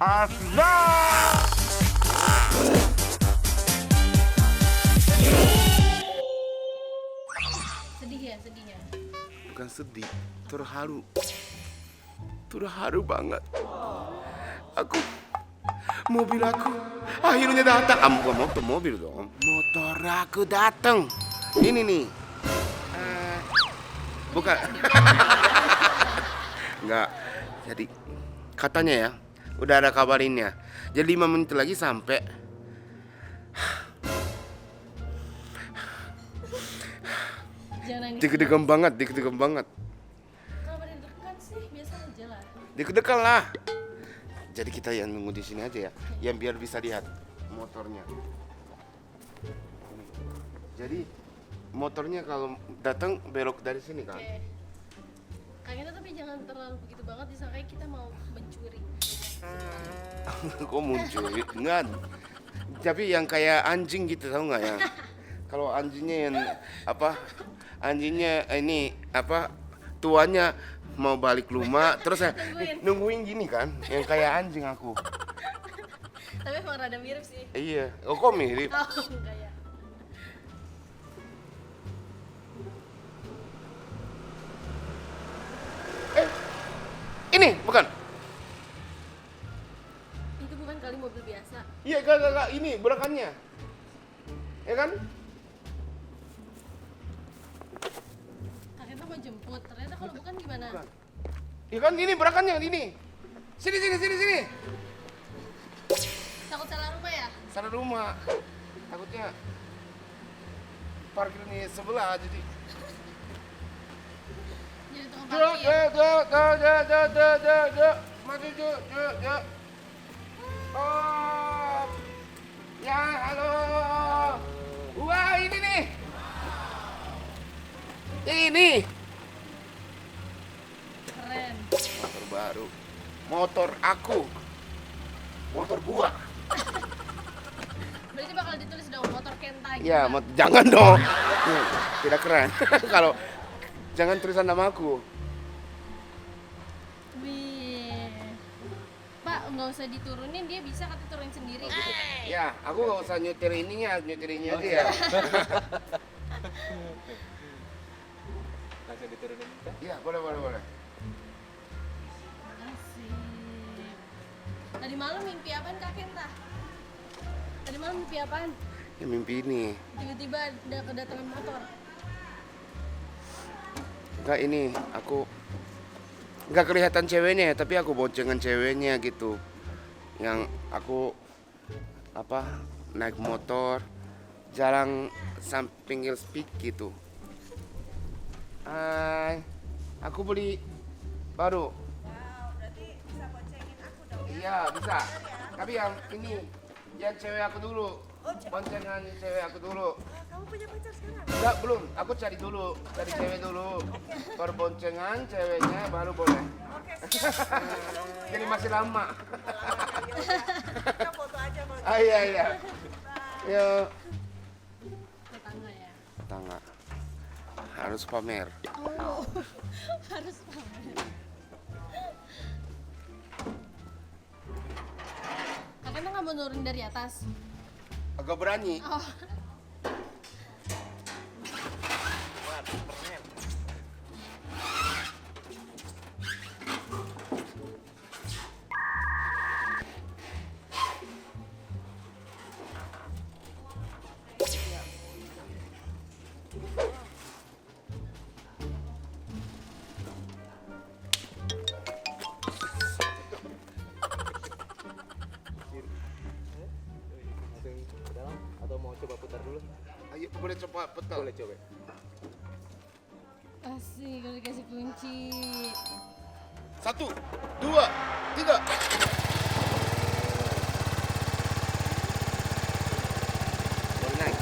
Asna. Sedih ya? Bukan sedih, terharu. Terharu banget. Mobil aku akhirnya datang. Bukan mobil dong. Motor aku datang. Ini nih. Bukan. Enggak. Jadi katanya ya, udah ada kabarinnya. Jadi 5 menit lagi sampai. Jangan nangis. Deg-degan banget. Kalau deg-degan sih biasa aja lah. Deg-degan lah. Jadi kita yang nunggu di sini aja ya, yang biar bisa lihat motornya. Jadi motornya kalau datang belok dari sini kan. Oke. Kayaknya tapi jangan terlalu begitu banget disangka kita mau mencuri. Kok muncul? Enggak. Tapi yang kayak anjing gitu, tahu nggak ya? Kalau anjingnya yang anjingnya ini tuanya mau balik rumah terus saya nungguin gini kan, yang kayak anjing aku. Tapi emang rada mirip sih. Iya. Oh, kok mirip? Oh, enggak ya. Ini bukan? Itu bukan kali mobil biasa. Iya, gak, ini belakangnya. Ya kan? Kakeknya mau jemput. Ternyata kalau bukan gimana? Bukan. Ya kan ini belakangnya ini. Sini. Takut salah rumah ya? Salah rumah. Takutnya parkir nih sebelah jadi. Jadi tukang Duk. Maju, duk. Oh. Ya, halo. Wah, ini nih. Ini. Keren. Motor baru. Motor aku. Motor gua. Berarti bakal ditulis dong motor Kenta gitu. Ya, jangan dong. Tidak keren. Kalau jangan tulisan nama aku. Wih. Pak, nggak usah diturunin, dia bisa kata turunin sendiri. Ya, aku nggak usah nyetir ininya aja ya. Langsung diturunin kan? Iya, boleh. Asik. Tadi malam mimpi apaan Kak Kenta? Tadi malam mimpi apaan? Ya mimpi ini. Tiba-tiba ada kedatangan motor. Enggak, ini aku nggak kelihatan ceweknya ya, tapi aku boncengan ceweknya gitu. Yang aku naik motor jarang samping speak gitu. Hai, aku beli baru. Wow, berarti bisa boncengin aku dong ya? Iya, bisa. Tapi yang ini, yang cewek aku dulu. Boncengan cewek aku dulu. Kamu punya pacar sekarang? Enggak, belum. Aku cari cewek dulu. Baru boncengan ceweknya baru boleh. Oke, siap. Tunggu ya. Jadi masih lama. Kita foto aja mau. Iya. Yo, Tetangga ya. tetangga. Harus pamer. Oh, harus pamer. Kak Kenta nggak mau nurunin dari atas? Agak berani. Oh. Langsung ke dalam atau mau coba putar dulu? Ayo, boleh coba putar. Boleh coba. Asik, udah dikasih kunci. 1, 2, 3. Boleh naik.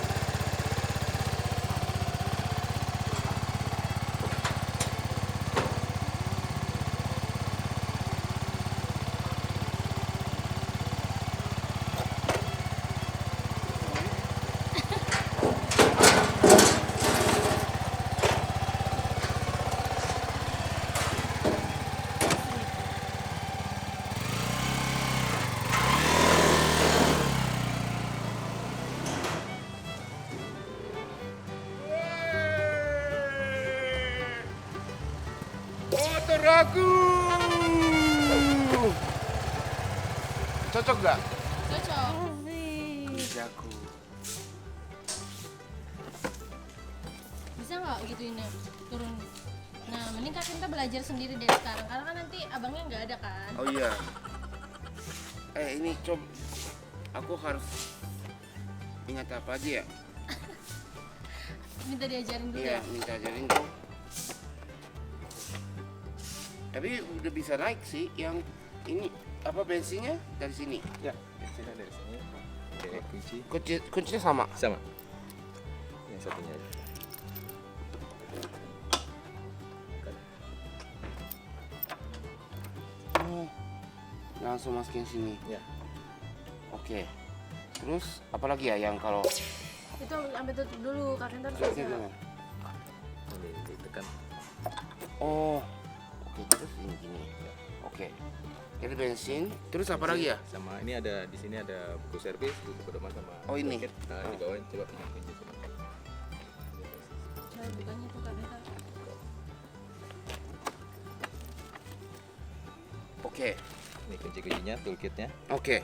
Motor aku. Cocok nggak? Cocok. Jago. Bisa nggak gituinnya turun? Nah, mending Kak Kinta belajar sendiri dari sekarang karena kan nanti abangnya nggak ada kan. Oh iya. Ini coba. Aku harus ingat apa aja ya? Minta diajarin dulu Iya, ya. minta ajarin dong. Tapi udah bisa naik sih. Yang ini apa bensinnya dari sini? Ya, bensinnya dari sini. Oke, Kuncinya sama. sama. Yang satunya aja. Oh, langsung masukin sini. Ya. Oke. Terus apa lagi ya yang kalau Itu sampai tutup dulu, Kak Kinta harus Ini bisa. gimana? Ini ditekan. Oh, oke terus ini gini. Oke. Jadi bensin. Terus apa lagi ya? Sama ini ada di sini ada buku servis, buku pedoman sama. Oh, ini. toolkit. Nah, di bawah coba pegang kunci sini. Cara bukanya tuh Kak Kinta. Oke. Ini kunci-kuncinya, toolkitnya. Oke.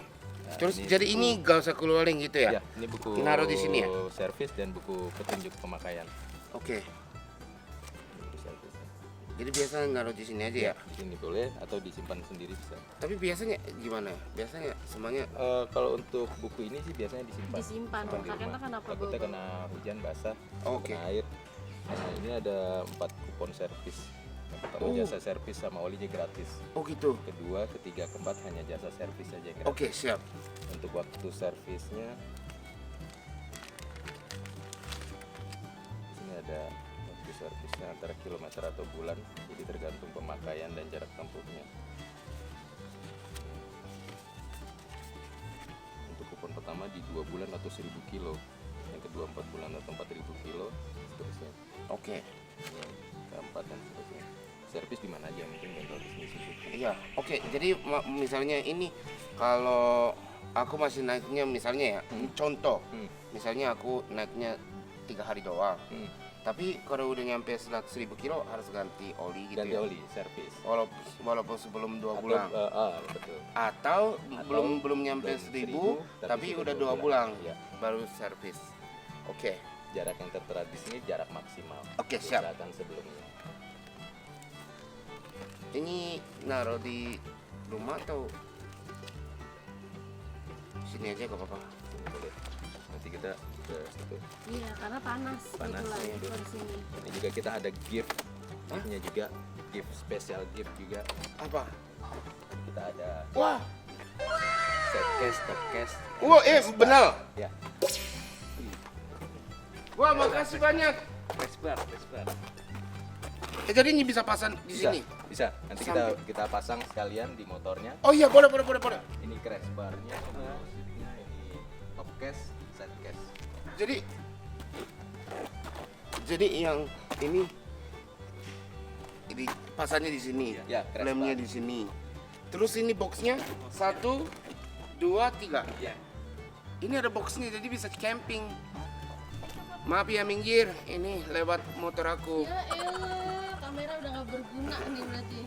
Nah, Terus jadi ini gak usah keluarin gitu ya? Ya, ini buku Naruh di sini ya? servis dan buku petunjuk pemakaian. Oke. Buku servisnya. Jadi biasa naruh di sini aja ya? Di sini boleh atau disimpan sendiri bisa. Tapi biasanya gimana? Biasanya semuanya Kalau untuk buku ini sih biasanya disimpan. Disimpan. Simpan di Kak Kinta rumah. kenapa Takutnya bawa? kena hujan basah, Oke. kena air. Nah, ini ada 4 kupon servis. Pertama Oh. jasa servis sama olinya gratis. Oh gitu. Kedua, ketiga, keempat hanya jasa servis saja yang gratis. Oke, siap. Untuk waktu servisnya ini ada waktu servisnya antara kilometer atau bulan, jadi tergantung pemakaian dan jarak tempuhnya. Untuk kupon pertama di 2 bulan atau 1000 kilo, yang kedua 4 bulan atau 4000 kilo, seterusnya. Oke. Yang keempat dan seterusnya. Servis di mana aja, mungkin bengkel bisnis itu. Iya. Oke, jadi misalnya ini kalau aku masih naiknya misalnya ya, contoh. Misalnya aku naiknya 3 hari doang. Tapi kalau udah nyampe 100.000 kilo harus ganti oli gitu Ganti ya. oli, servis. Walaupun sebelum 2 Atau, bulan. betul. Atau belum nyampe belum 1.000 1.000, tapi sudah udah 2 2 bulan Iya. baru servis. Oke. Jarak yang tertera di sini jarak maksimal. Oke, siap. Usahakan sebelumnya. Ini naruh di rumah atau sini aja gak apa-apa? Sini boleh. Nanti kita ke situ. Iya, karena panas. Panas, kebetulan iya. kalau di sini. Ini juga kita ada gift. Giftnya juga gift spesial gift juga. Apa? Kita ada Wah, set case, top case. wah, benar. Ya. Wah, makasih banyak. Vesper. Jadi ini bisa pasang di Bisa, sini. bisa. Nanti Sampai- kita pasang sekalian di motornya. Oh iya, boleh. Ini crash barnya, seatnya, ini top case, set case. Jadi yang ini pasangnya di sini. Ya, crash Lemnya bar. di sini. Terus ini boxnya 1, 2, 3. Ya. Ini ada boxnya jadi bisa camping. Maaf ya minggir, ini lewat motor aku. Ya elah, kamera udah gak berguna nih berarti.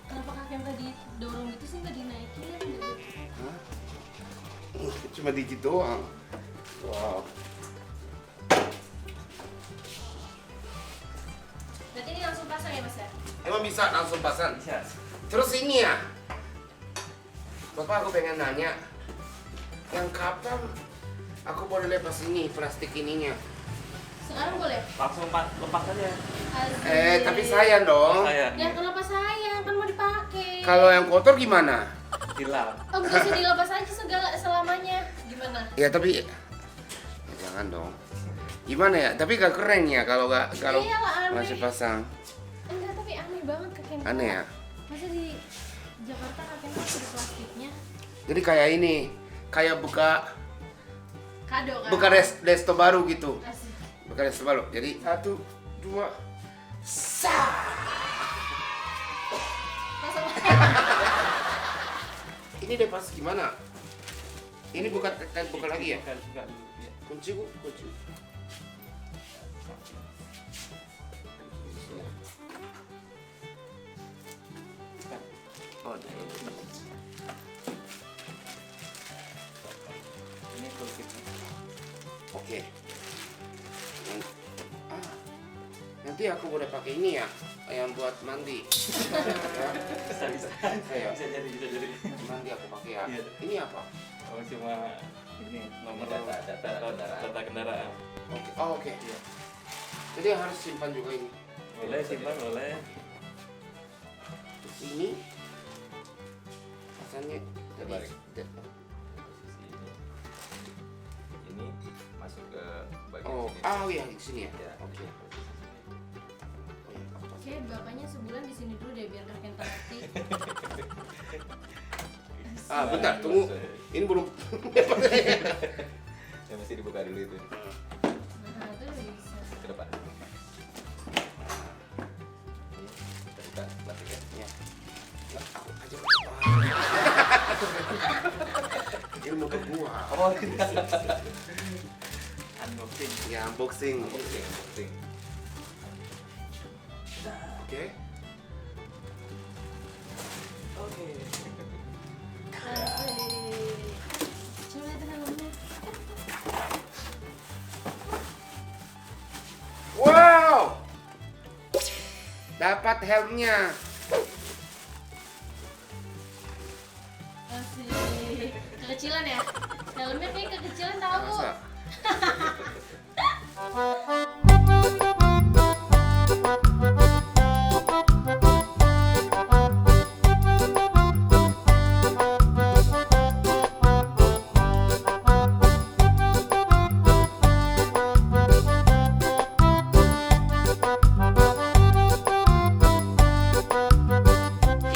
Kenapa kakek tadi dorong gitu sih nggak dinaikin? Cuma dikit doang. Wow. Berarti ini langsung pasang ya mas ya? Emang bisa langsung pasang? Bisa. Terus ini ya, Bapak aku pengen nanya, yang kapan aku boleh lepas ini plastik ininya? Sekarang boleh? Langsung lepas aja. Asik. Tapi sayang dong. Saya Ya kenapa sayang? Kan mau dipakai. Kalau yang kotor gimana? hilang. Oh bisa dilepas aja selamanya. Gimana? Ya tapi jangan dong. Gimana ya? Tapi gak keren ya kalau Iyalah, aneh. masih pasang. Enggak, tapi aneh banget kakek. Aneh ya. Masa di Jakarta kakek masih ada plastiknya? Jadi kayak ini, kayak buka Kado kan? resto baru gitu. Asik. Buka resto baru. Jadi 1, 2, sah. Ini lepas gimana? Ini buka lagi ya? Buka dulu. Ya. Kunci. Oh, ini. Ini toolkitnya. Oke. Nanti aku boleh pakai ini ya, yang buat mandi. Ya. Bisa. Ayo. Bisa jadi. Mandi aku pakai ya. Iya. Ini apa? Oh, cuma ini nomor Data kendaraan. Oke. Oh, oke. Iya. Jadi harus simpan juga ini. Boleh simpan, boleh. Terus ini rasanya Terbalik. Posisi ini masuk ke bagian Oh, sini. iya di sini ya. Ya, Oke. posisi sini. Oh, iya. Oke, bapaknya sebulan di sini dulu deh biar Kak Kenta ngerti. Bentar, tunggu. Ini belum. Ya mesti dibuka dulu itu Nah, itu udah bisa. ke depan. Ini kita buka plastiknya. Ya. Nggak, aku aja. Ini motor gua. Oh, Unboxing. Ya, unboxing. unboxing. Oke. Oke. Asik. Coba lihat helmnya. Wow. Dapat helmnya. Asik. Kekecilan ya? Helmnya kayak kekecilan tahu. Masa?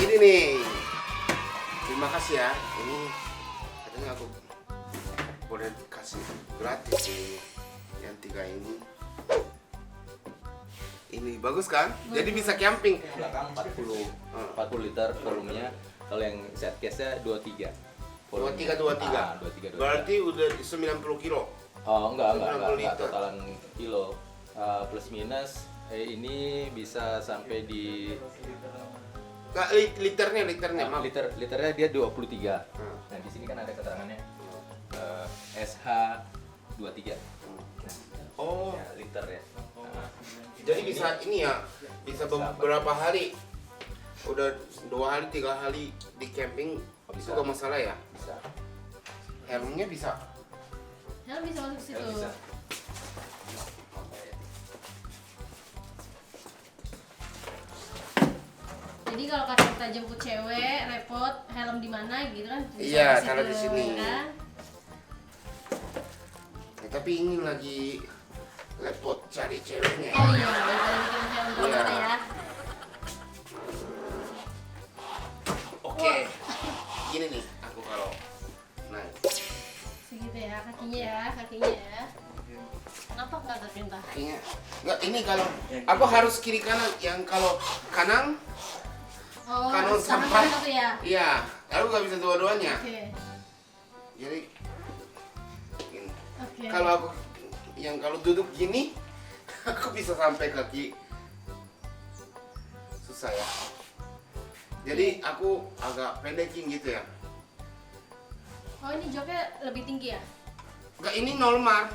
Ini nih. Terima kasih ya. Ini katanya aku boleh kasih gratis nih yang 3 ini. Ini bagus kan? Jadi bisa camping. Belakang 40 liter volumenya. Kalau yang set case-nya 23. 23. Ah, 23. Berarti udah 90 kilo. Oh, enggak 90 liter. totalan kilo. Plus minus ini bisa sampai di Nggak, liternya maaf. liternya dia 23. Hmm. Nah, di sini kan ada keterangannya SH 23. Oh, Ya, liter ya. Nah, jadi bisa ini ya, bisa beberapa hari. Udah 2 hari, 3 hari di camping, Oh, itu bisa. gak masalah ya. bisa. Helmnya bisa. Helm bisa masuk ke situ. Ya, bisa. Jadi kalau Kak Kenta jemput cewek, repot, helm di mana gitu kan? Bisa Iya, ke situ, taruh di sini. Kan? Tapi ini lagi repot cari ceweknya. Oh iya, daripada bikin helm di Iya. mana ya? Oke, gini nih aku kalau naik. Segitu ya, kakinya ya. Kenapa nggak Kak Kenta? Kakinya nggak, ini kalau aku harus kiri kanan, yang kalau kanan Oh, kanan tangan sampai satu ya? iya, aku nggak bisa dua-duanya. Oke, Jadi gini. oke. Kalau aku yang kalau duduk gini aku bisa sampai kaki, susah ya. Jadi aku agak pendekin gitu ya. Oh ini joknya lebih tinggi ya? Enggak, ini normal.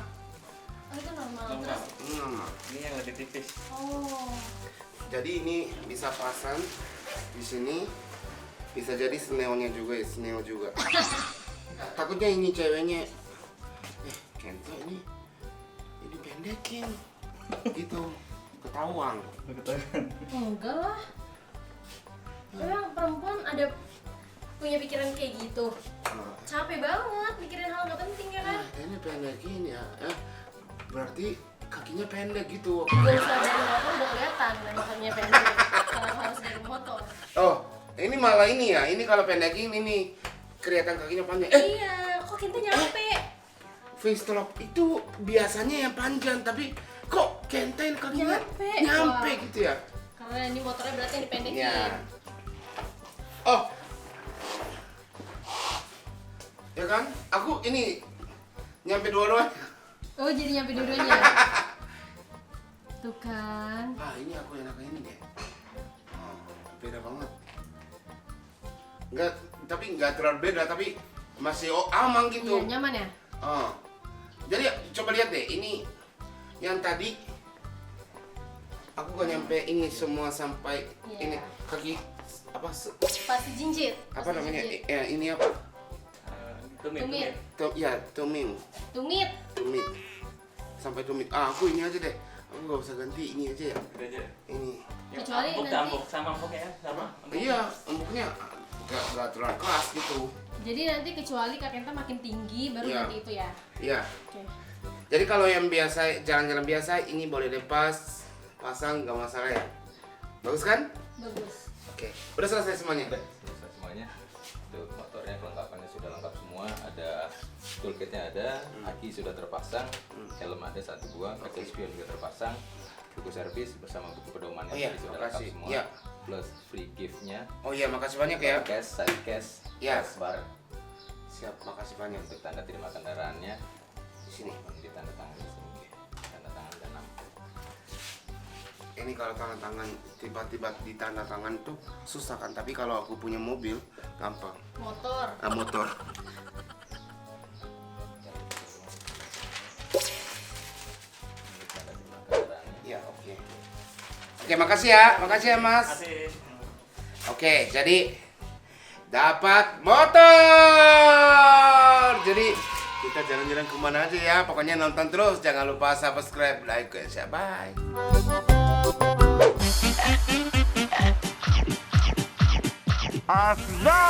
Oh itu normal. Normal. Terus, Ini normal. Ini yang lebih tipis. oh. Jadi ini bisa pasang di sini, bisa jadi snailnya juga ya, snail juga. Takutnya ini ceweknya, Kento ini pendekin, gitu, ketahuan. Enggak lah. Emang perempuan ada punya pikiran kayak gitu. Nah, Capek banget mikirin hal gak penting ya kan? ini pendekin ya, berarti kakinya pendek gitu. Gue usah dari motor udah kelihatan dan kakinya pendek. Kalau harus dari motor. Oh, ini malah ini ya, ini kalau pendekin ini kelihatan kakinya panjang. Iya, kok kita nyampe? Finstlock itu biasanya yang panjang, tapi kok Kenten kakinya Nyampe. gitu ya? Karena ini motornya berarti yang dipendekin. Ya. Oh. Ya kan? Aku ini nyampe dua-duanya. Oh jadi nyampe dua-duanya. Tuh kan. Ah, ini aku enak ini deh. Oh, beda banget. Enggak, tapi nggak terlalu beda, tapi masih aman gitu. Iya, nyaman ya? Oh. Jadi coba lihat deh, ini yang tadi aku gak nyampe ini semua sampai Iya. ini kaki apa Pasti jinjit. apa Pasti namanya? jinjit. Ya, ini apa? Tumit, Tumit. tumit. Ya, tumit. Tumit. Sampai tumit. Ah, aku ini aja deh. Aku gak usah ganti ini aja ya. Gitu aja. Ini. Yang Kecuali empuk nanti- dah, empuk. Sama empuknya ya? Sama? Empuk. Iya, empuknya gak terlalu keras gitu. Jadi nanti kecuali Kak Kenta makin tinggi baru Iya. nanti itu ya. Iya. Oke. Jadi kalau yang biasa jalan-jalan biasa ini boleh lepas, pasang gak masalah ya. Bagus kan? Bagus. Oke. Udah selesai semuanya. Udah selesai semuanya. Untuk motornya kelengkapannya sudah lengkap semua. Ada toolkitnya ada, aki sudah terpasang, helm ada 1 buah, kaca spion juga terpasang, buku servis bersama buku pedomannya Oh iya, tadi sudah lengkap makasih. semua. Iya. Plus free gift-nya, Oh iya, makasih banyak ya. cash, side cash, Iya. cash bar Siap, makasih banyak. untuk tanda terima kendaraannya. Di sini. Di tanda tangan di sini. Tanda tangan dan nama. Ini kalau tanda tangan tiba-tiba di tanda tangan tuh susah kan, tapi kalau aku punya mobil gampang. Motor. Motor. Ini tanda terima kendaraannya. Ya, oke. Oke, makasih ya. Makasih ya, Mas. Kasih. Oke, jadi dapat motor. Jadi kita jalan-jalan kemana aja ya. Pokoknya nonton terus. Jangan lupa subscribe, like, share. Bye. Asda.